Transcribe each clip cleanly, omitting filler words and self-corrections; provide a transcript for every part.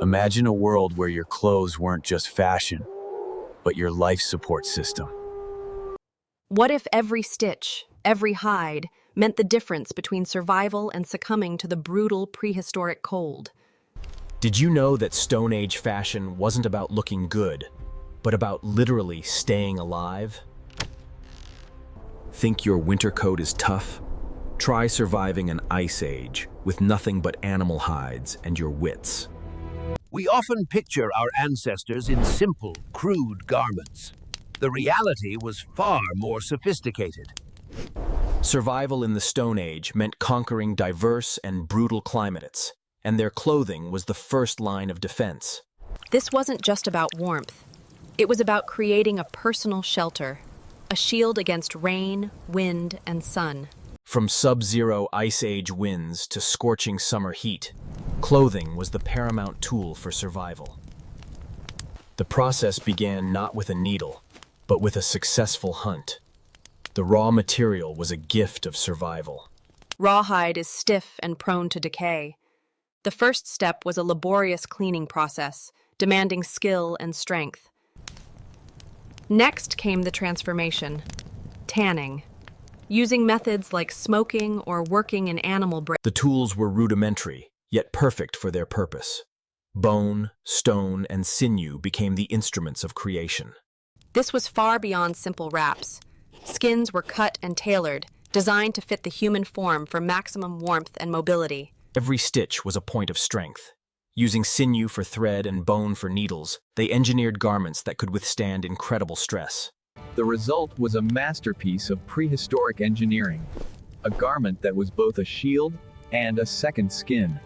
Imagine a world where your clothes weren't just fashion, but your life support system. What if every stitch, every hide, meant the difference between survival and succumbing to the brutal prehistoric cold? Did you know that Stone Age fashion wasn't about looking good, but about literally staying alive? Think your winter coat is tough? Try surviving an ice age with nothing but animal hides and your wits. We often picture our ancestors in simple, crude garments. The reality was far more sophisticated. Survival in the Stone Age meant conquering diverse and brutal climates, and their clothing was the first line of defense. This wasn't just about warmth. It was about creating a personal shelter, a shield against rain, wind, and sun. From sub-zero ice age winds to scorching summer heat, clothing was the paramount tool for survival. The process began not with a needle, but with a successful hunt. The raw material was a gift of survival. Rawhide is stiff and prone to decay. The first step was a laborious cleaning process, demanding skill and strength. Next came the transformation, tanning. Using methods like smoking or working in animal brains. The tools were rudimentary, yet perfect for their purpose. Bone, stone, and sinew became the instruments of creation. This was far beyond simple wraps. Skins were cut and tailored, designed to fit the human form for maximum warmth and mobility. Every stitch was a point of strength. Using sinew for thread and bone for needles, they engineered garments that could withstand incredible stress. The result was a masterpiece of prehistoric engineering, a garment that was both a shield and a second skin.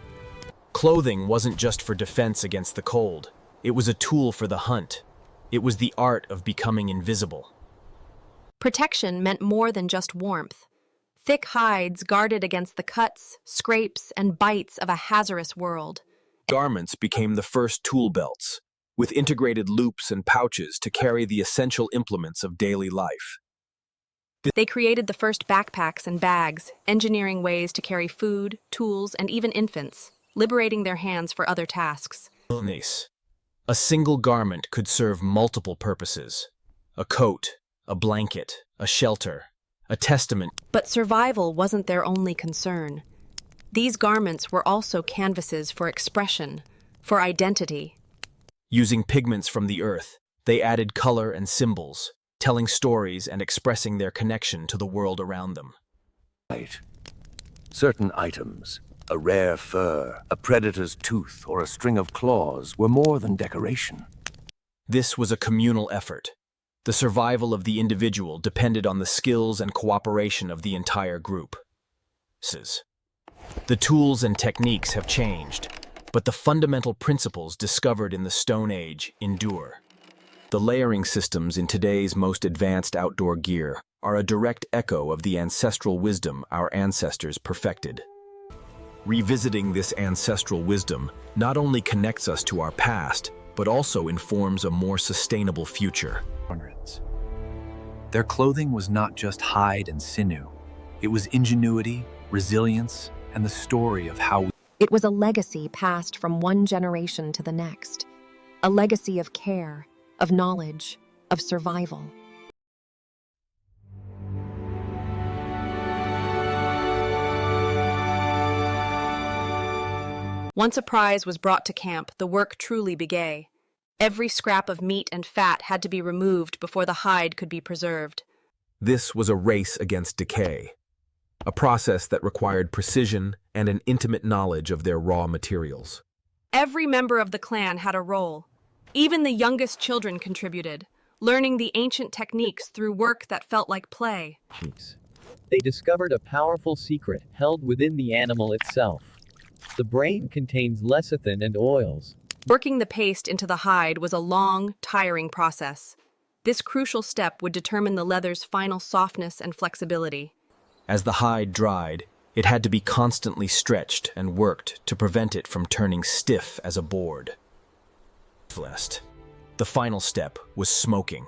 Clothing wasn't just for defense against the cold. It was a tool for the hunt. It was the art of becoming invisible. Protection meant more than just warmth. Thick hides guarded against the cuts, scrapes, and bites of a hazardous world. Garments became the first tool belts, with integrated loops and pouches to carry the essential implements of daily life. They created the first backpacks and bags, engineering ways to carry food, tools, and even infants, liberating their hands for other tasks. A single garment could serve multiple purposes: a coat, a blanket, a shelter, a testament. But survival wasn't their only concern. These garments were also canvases for expression, for identity. Using pigments from the earth, they added color and symbols, telling stories and expressing their connection to the world around them. Certain items, a rare fur, a predator's tooth, or a string of claws, were more than decoration. This was a communal effort. The survival of the individual depended on the skills and cooperation of the entire group. The tools and techniques have changed, but the fundamental principles discovered in the Stone Age endure. The layering systems in today's most advanced outdoor gear are a direct echo of the ancestral wisdom our ancestors perfected. Revisiting this ancestral wisdom not only connects us to our past, but also informs a more sustainable future. Their clothing was not just hide and sinew. It was ingenuity, resilience, and the story of how we... It was a legacy passed from one generation to the next. A legacy of care, of knowledge, of survival. Once a prize was brought to camp, the work truly began. Every scrap of meat and fat had to be removed before the hide could be preserved. This was a race against decay, a process that required precision and an intimate knowledge of their raw materials. Every member of the clan had a role. Even the youngest children contributed, learning the ancient techniques through work that felt like play. They discovered a powerful secret held within the animal itself. The brain contains lecithin and oils. Working the paste into the hide was a long, tiring process. This crucial step would determine the leather's final softness and flexibility. As the hide dried, it had to be constantly stretched and worked to prevent it from turning stiff as a board. The final step was smoking.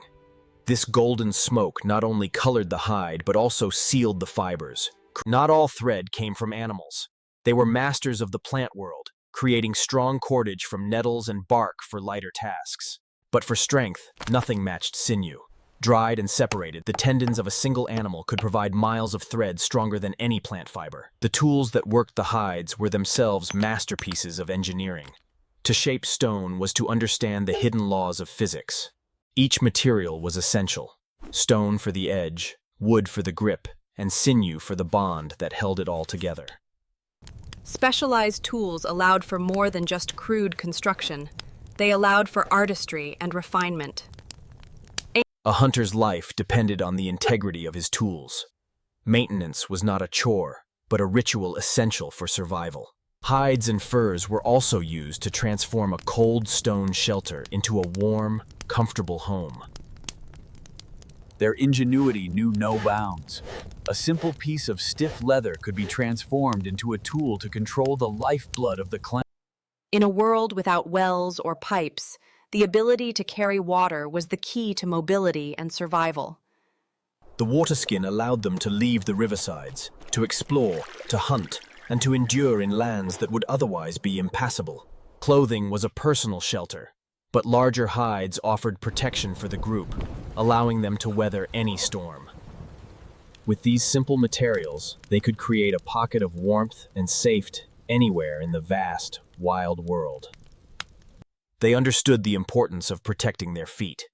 This golden smoke not only colored the hide but also sealed the fibers. Not all thread came from animals. They were masters of the plant world, creating strong cordage from nettles and bark for lighter tasks. But for strength, nothing matched sinew. Dried and separated, the tendons of a single animal could provide miles of thread stronger than any plant fiber. The tools that worked the hides were themselves masterpieces of engineering. To shape stone was to understand the hidden laws of physics. Each material was essential: stone for the edge, wood for the grip, and sinew for the bond that held it all together. Specialized tools allowed for more than just crude construction. They allowed for artistry and refinement. A hunter's life depended on the integrity of his tools. Maintenance was not a chore, but a ritual essential for survival. Hides and furs were also used to transform a cold stone shelter into a warm, comfortable home. Their ingenuity knew no bounds. A simple piece of stiff leather could be transformed into a tool to control the lifeblood of the clan. In a world without wells or pipes, the ability to carry water was the key to mobility and survival. The waterskin allowed them to leave the riversides, to explore, to hunt, and to endure in lands that would otherwise be impassable. Clothing was a personal shelter, but larger hides offered protection for the group, allowing them to weather any storm. With these simple materials, they could create a pocket of warmth and safety anywhere in the vast, wild world. They understood the importance of protecting their feet.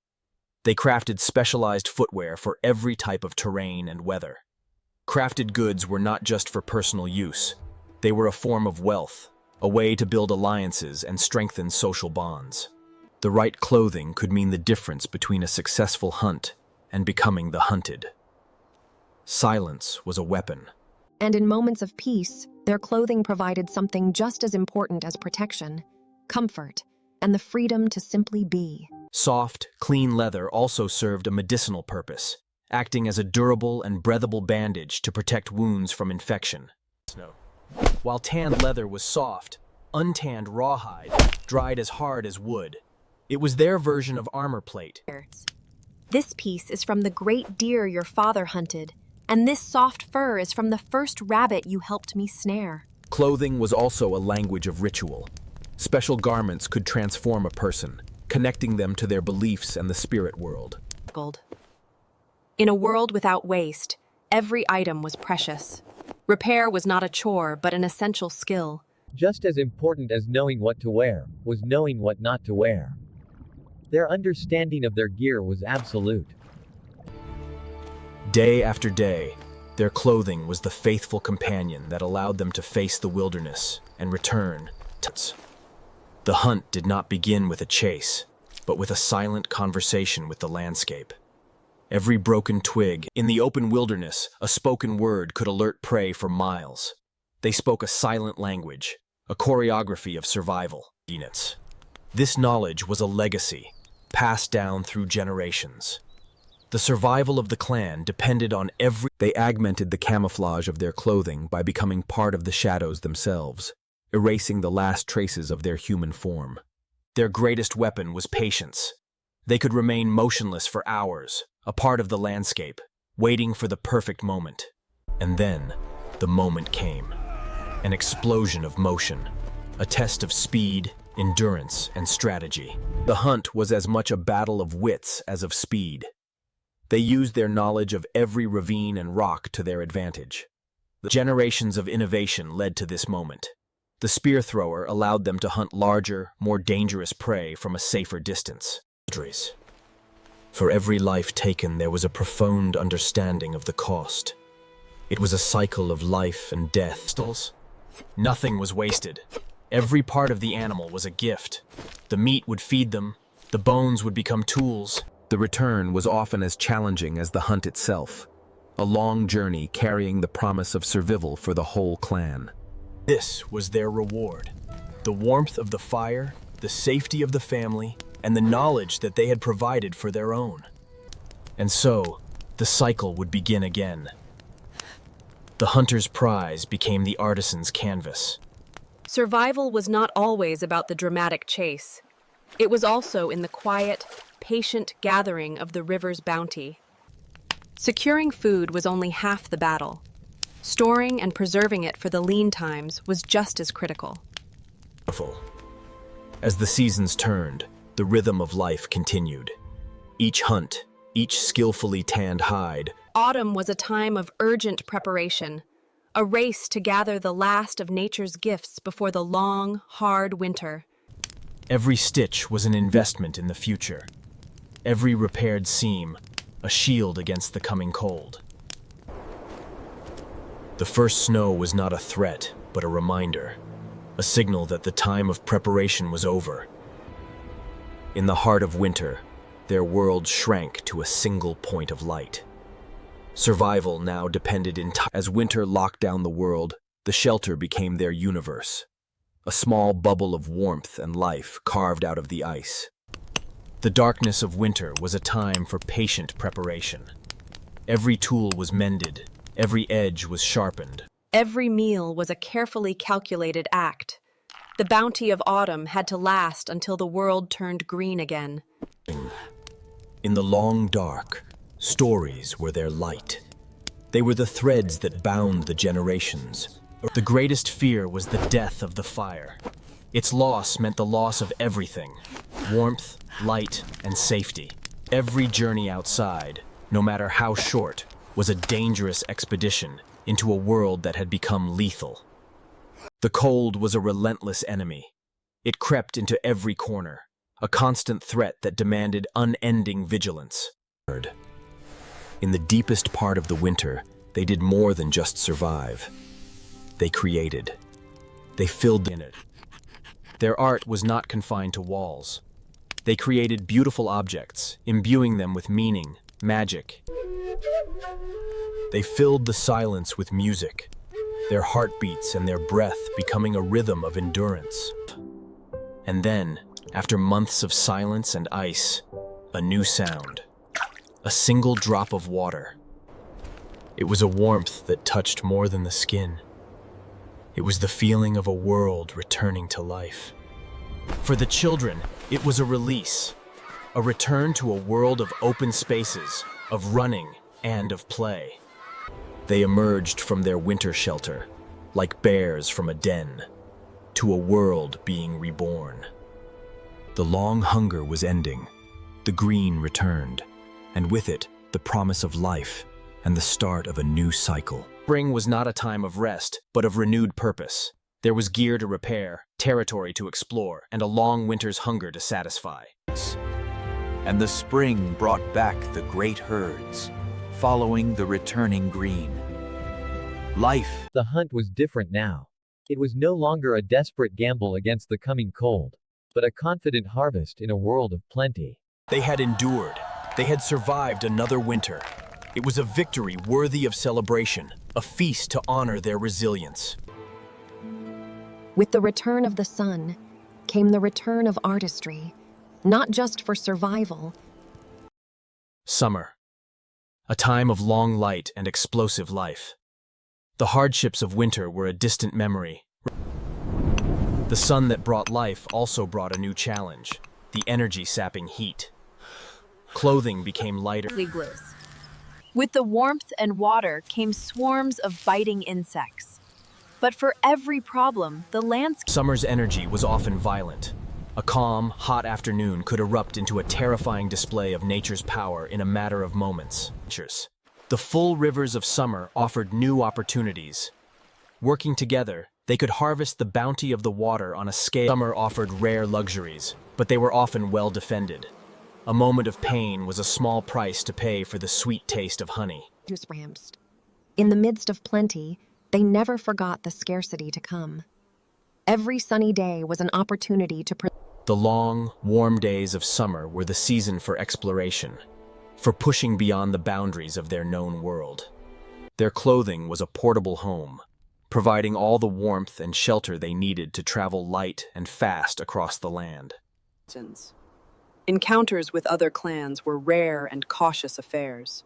They crafted specialized footwear for every type of terrain and weather. Crafted goods were not just for personal use. They were a form of wealth, a way to build alliances and strengthen social bonds. The right clothing could mean the difference between a successful hunt and becoming the hunted. Silence was a weapon. And in moments of peace, their clothing provided something just as important as protection: comfort, and the freedom to simply be. Soft, clean leather also served a medicinal purpose, acting as a durable and breathable bandage to protect wounds from infection. While tanned leather was soft, untanned rawhide dried as hard as wood. It was their version of armor plate. This piece is from the great deer your father hunted, and this soft fur is from the first rabbit you helped me snare. Clothing was also a language of ritual. Special garments could transform a person, connecting them to their beliefs and the spirit world. In a world without waste, every item was precious. Repair was not a chore, but an essential skill. Just as important as knowing what to wear was knowing what not to wear. Their understanding of their gear was absolute. Day after day, their clothing was the faithful companion that allowed them to face the wilderness and return. The hunt did not begin with a chase, but with a silent conversation with the landscape. Every broken twig in the open wilderness, a spoken word could alert prey for miles. They spoke a silent language, a choreography of survival units. This knowledge was a legacy, passed down through generations. The survival of the clan depended on every... They augmented the camouflage of their clothing by becoming part of the shadows themselves, erasing the last traces of their human form. Their greatest weapon was patience. They could remain motionless for hours, a part of the landscape, waiting for the perfect moment. And then, the moment came. An explosion of motion, a test of speed, endurance, and strategy. The hunt was as much a battle of wits as of speed. They used their knowledge of every ravine and rock to their advantage. The generations of innovation led to this moment. The spear thrower allowed them to hunt larger, more dangerous prey from a safer distance. For every life taken, there was a profound understanding of the cost. It was a cycle of life and death. Nothing was wasted. Every part of the animal was a gift. The meat would feed them, the bones would become tools. The return was often as challenging as the hunt itself, a long journey carrying the promise of survival for the whole clan. This was their reward: the warmth of the fire, the safety of the family, and the knowledge that they had provided for their own. And so, the cycle would begin again. The hunter's prize became the artisan's canvas. Survival was not always about the dramatic chase. It was also in the quiet, patient gathering of the river's bounty. Securing food was only half the battle. Storing and preserving it for the lean times was just as critical. powerful. As the seasons turned, the rhythm of life continued. Each hunt, each skillfully tanned hide. Autumn was a time of urgent preparation, a race to gather the last of nature's gifts before the long, hard winter. Every stitch was an investment in the future. Every repaired seam, a shield against the coming cold. The first snow was not a threat, but a reminder, a signal that the time of preparation was over. In the heart of winter, their world shrank to a single point of light. Survival now depended entirely. As winter locked down the world, the shelter became their universe, a small bubble of warmth and life carved out of the ice. The darkness of winter was a time for patient preparation. Every tool was mended, every edge was sharpened. Every meal was a carefully calculated act. The bounty of autumn had to last until the world turned green again. In the long dark, stories were their light. They were the threads that bound the generations. The greatest fear was the death of the fire. Its loss meant the loss of everything: warmth, light, and safety. Every journey outside, no matter how short, was a dangerous expedition into a world that had become lethal. The cold was a relentless enemy. It crept into every corner, a constant threat that demanded unending vigilance. In the deepest part of the winter, they did more than just survive. They created. They filled in it. Their art was not confined to walls. They created beautiful objects, imbuing them with meaning, magic. They filled the silence with music, their heartbeats and their breath becoming a rhythm of endurance. And then, after months of silence and ice, a new sound. A single drop of water. It was a warmth that touched more than the skin. It was the feeling of a world returning to life. For the children, it was a release, a return to a world of open spaces, of running, and of play. They emerged from their winter shelter, like bears from a den, to a world being reborn. The long hunger was ending, the green returned, and with it, the promise of life and the start of a new cycle. Spring was not a time of rest, but of renewed purpose. There was gear to repair, territory to explore, and a long winter's hunger to satisfy. And the spring brought back the great herds, following the returning green. Life. The hunt was different now. It was no longer a desperate gamble against the coming cold, but a confident harvest in a world of plenty. They had endured. They had survived another winter. It was a victory worthy of celebration, a feast to honor their resilience. With the return of the sun came the return of artistry, not just for survival. Summer. A time of long light and explosive life. The hardships of winter were a distant memory. The sun that brought life also brought a new challenge, the energy-sapping heat. Clothing became lighter. Glues. With the warmth and water came swarms of biting insects. But for every problem, the landscape. Summer's energy was often violent. A calm, hot afternoon could erupt into a terrifying display of nature's power in a matter of moments. The full rivers of summer offered new opportunities. Working together, they could harvest the bounty of the water on a scale. Summer offered rare luxuries, but they were often well defended. A moment of pain was a small price to pay for the sweet taste of honey. In the midst of plenty, they never forgot the scarcity to come. Every sunny day was an opportunity to. The long, warm days of summer were the season for exploration, for pushing beyond the boundaries of their known world. Their clothing was a portable home, providing all the warmth and shelter they needed to travel light and fast across the land. Encounters with other clans were rare and cautious affairs.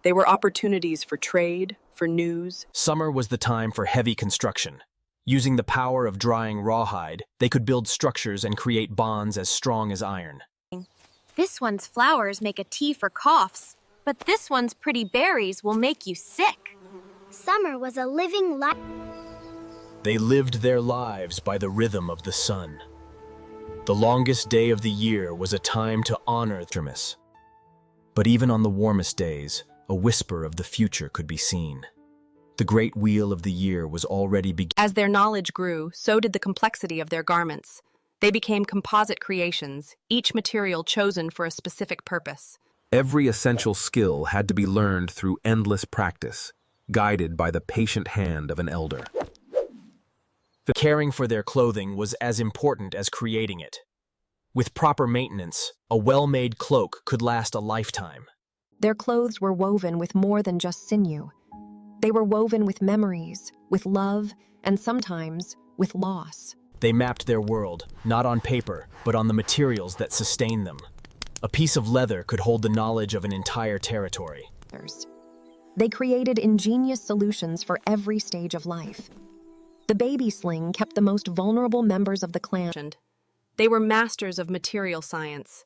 They were opportunities for trade, for news. Summer was the time for heavy construction. Using the power of drying rawhide, they could build structures and create bonds as strong as iron. This one's flowers make a tea for coughs, but this one's pretty berries will make you sick. Summer was a living life. They lived their lives by the rhythm of the sun. The longest day of the year was a time to honor Thermus. But even on the warmest days, a whisper of the future could be seen. The great wheel of the year was already beginning. As their knowledge grew, so did the complexity of their garments. They became composite creations, each material chosen for a specific purpose. Every essential skill had to be learned through endless practice, guided by the patient hand of an elder. Caring for their clothing was as important as creating it. With proper maintenance, a well-made cloak could last a lifetime. Their clothes were woven with more than just sinew. They were woven with memories, with love, and sometimes with loss. They mapped their world, not on paper, but on the materials that sustain them. A piece of leather could hold the knowledge of an entire territory. They created ingenious solutions for every stage of life. The baby sling kept the most vulnerable members of the clan. They were masters of material science.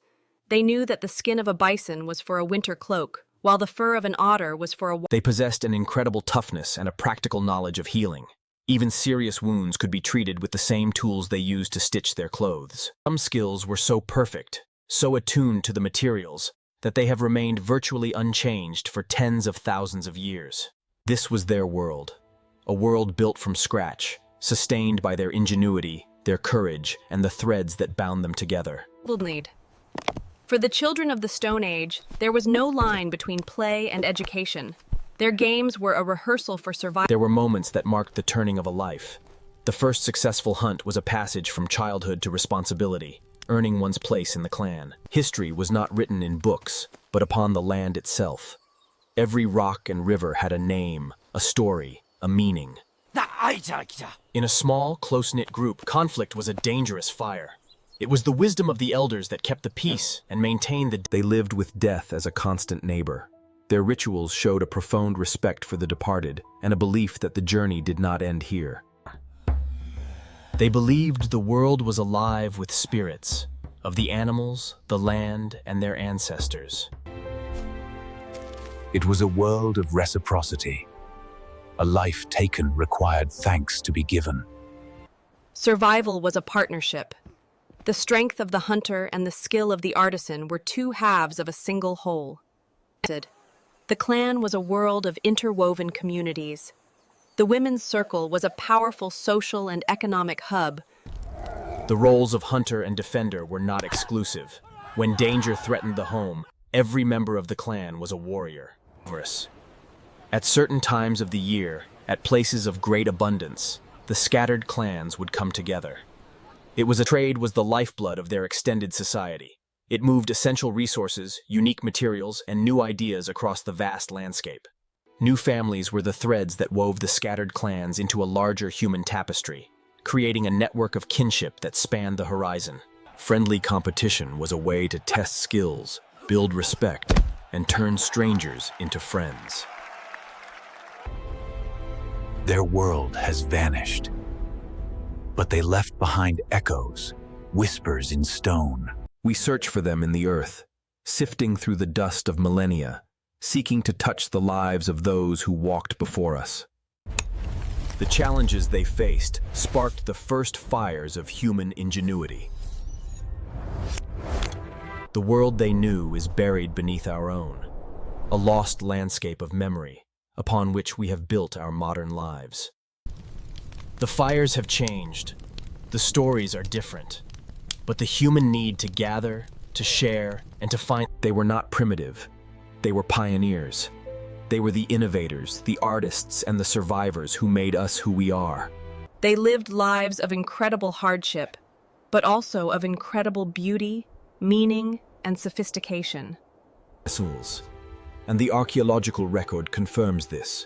They knew that the skin of a bison was for a winter cloak, while the fur of an otter was for a... They possessed an incredible toughness and a practical knowledge of healing. Even serious wounds could be treated with the same tools they used to stitch their clothes. Some skills were so perfect, so attuned to the materials, that they have remained virtually unchanged for tens of thousands of years. This was their world, a world built from scratch, sustained by their ingenuity, their courage, and the threads that bound them together. For the children of the Stone Age, there was no line between play and education. Their games were a rehearsal for survival. There were moments that marked the turning of a life. The first successful hunt was a passage from childhood to responsibility, earning one's place in the clan. History was not written in books, but upon the land itself. Every rock and river had a name, a story, a meaning. In a small, close-knit group, conflict was a dangerous fire. It was the wisdom of the elders that kept the peace and maintained the... They lived with death as a constant neighbor. Their rituals showed a profound respect for the departed and a belief that the journey did not end here. They believed the world was alive with spirits, of the animals, the land, and their ancestors. It was a world of reciprocity. A life taken required thanks to be given. Survival was a partnership. The strength of the hunter and the skill of the artisan were two halves of a single whole. The clan was a world of interwoven communities. The women's circle was a powerful social and economic hub. The roles of hunter and defender were not exclusive. When danger threatened the home, every member of the clan was a warrior. At certain times of the year, at places of great abundance, the scattered clans would come together. Trade was the lifeblood of their extended society. It moved essential resources, unique materials, and new ideas across the vast landscape. New families were the threads that wove the scattered clans into a larger human tapestry, creating a network of kinship that spanned the horizon. Friendly competition was a way to test skills, build respect, and turn strangers into friends. Their world has vanished, but they left behind echoes, whispers in stone. We search for them in the earth, sifting through the dust of millennia, seeking to touch the lives of those who walked before us. The challenges they faced sparked the first fires of human ingenuity. The world they knew is buried beneath our own, a lost landscape of memory upon which we have built our modern lives. The fires have changed, the stories are different, but the human need to gather, to share, and to find... They were not primitive. They were pioneers. They were the innovators, the artists, and the survivors who made us who we are. They lived lives of incredible hardship, but also of incredible beauty, meaning, and sophistication. And the archaeological record confirms this.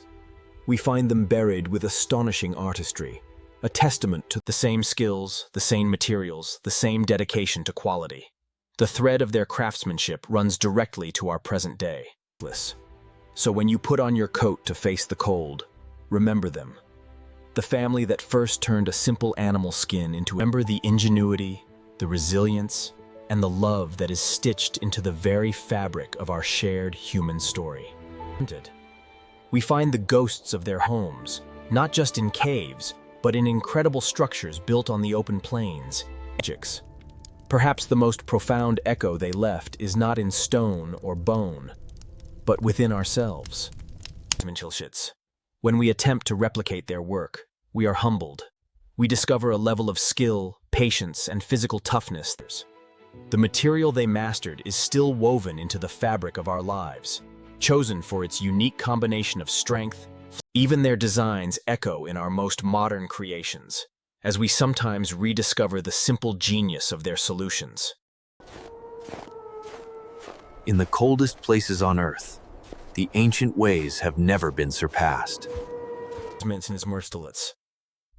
We find them buried with astonishing artistry, a testament to the same skills, the same materials, the same dedication to quality. The thread of their craftsmanship runs directly to our present day. So when you put on your coat to face the cold, remember them. The family that first turned a simple animal skin into... Remember the ingenuity, the resilience, and the love that is stitched into the very fabric of our shared human story. We find the ghosts of their homes, not just in caves, but in incredible structures built on the open plains. Magics. Perhaps the most profound echo they left is not in stone or bone, but within ourselves. When we attempt to replicate their work, we are humbled. We discover a level of skill, patience, and physical toughness. The material they mastered is still woven into the fabric of our lives, chosen for its unique combination of strength. Even their designs echo in our most modern creations, as we sometimes rediscover the simple genius of their solutions. In the coldest places on Earth, the ancient ways have never been surpassed.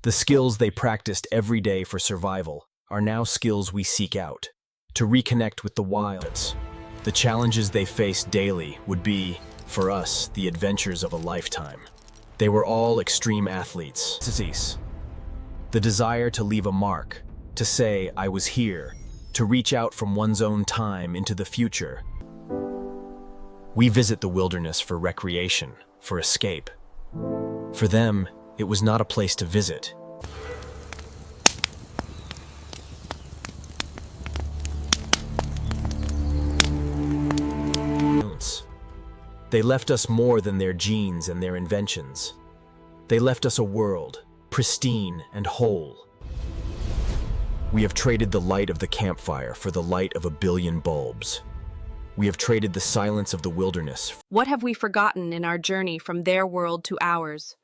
The skills they practiced every day for survival are now skills we seek out, to reconnect with the wilds. The challenges they face daily would be, for us, the adventures of a lifetime. They were all extreme athletes. The desire to leave a mark, to say, I was here, to reach out from one's own time into the future. We visit the wilderness for recreation, for escape. For them, it was not a place to visit. They left us more than their genes and their inventions. They left us a world, pristine and whole. We have traded the light of the campfire for the light of 1 billion bulbs. We have traded the silence of the wilderness. What have we forgotten in our journey from their world to ours?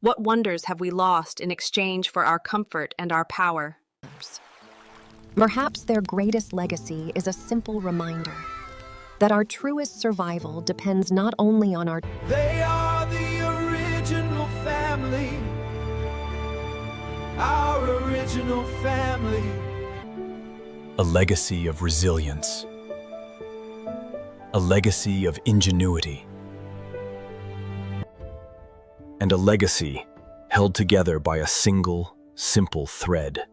What wonders have we lost in exchange for our comfort and our power? Perhaps their greatest legacy is a simple reminder that our truest survival depends not only on our... They are the original family. Our original family. A legacy of resilience. A legacy of ingenuity. And a legacy held together by a single, simple thread.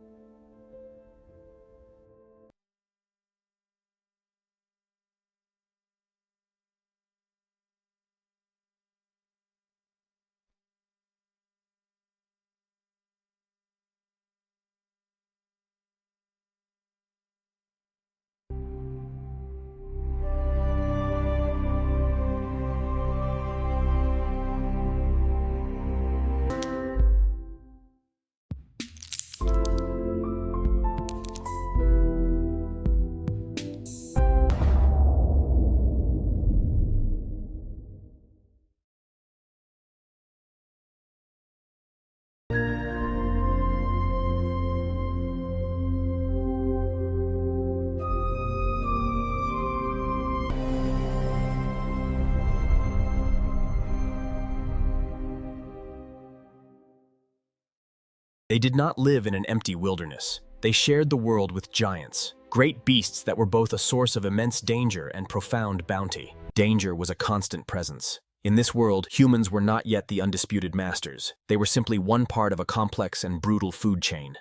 They did not live in an empty wilderness. They shared the world with giants, great beasts that were both a source of immense danger and profound bounty. Danger was a constant presence. In this world, humans were not yet the undisputed masters. They were simply one part of a complex and brutal food chain.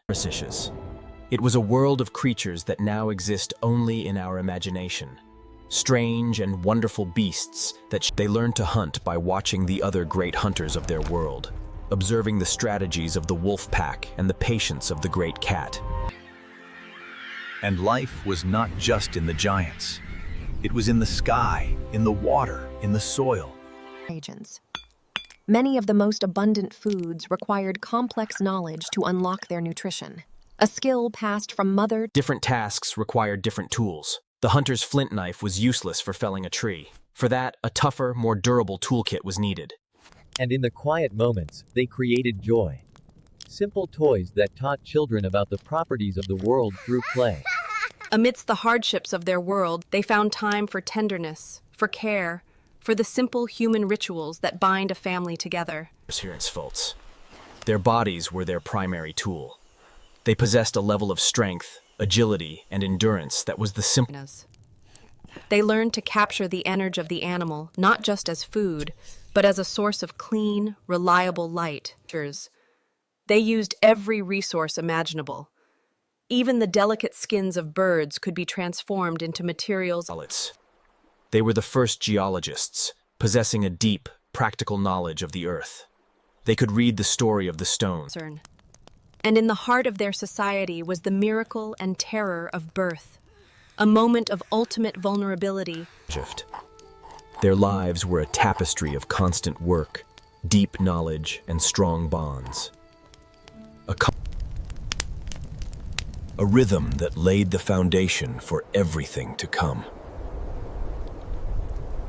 It was a world of creatures that now exist only in our imagination. Strange and wonderful beasts that they learned to hunt by watching the other great hunters of their world, observing the strategies of the wolf pack and the patience of the great cat. And life was not just in the giants. It was in the sky, in the water, in the soil. Agents. Many of the most abundant foods required complex knowledge to unlock their nutrition, a skill passed from mother. Different tasks required different tools. The hunter's flint knife was useless for felling a tree. For that, a tougher, more durable toolkit was needed. And in the quiet moments, they created joy. Simple toys that taught children about the properties of the world through play. Amidst the hardships of their world, they found time for tenderness, for care, for the simple human rituals that bind a family together. Faults. Their bodies were their primary tool. They possessed a level of strength, agility, and endurance that was the simple. They learned to capture the energy of the animal, not just as food, but as a source of clean, reliable light. They used every resource imaginable. Even the delicate skins of birds could be transformed into materials. They were the first geologists, possessing a deep, practical knowledge of the earth. They could read the story of the stone. And in the heart of their society was the miracle and terror of birth, a moment of ultimate vulnerability. Their lives were a tapestry of constant work, deep knowledge, and strong bonds. A rhythm that laid the foundation for everything to come.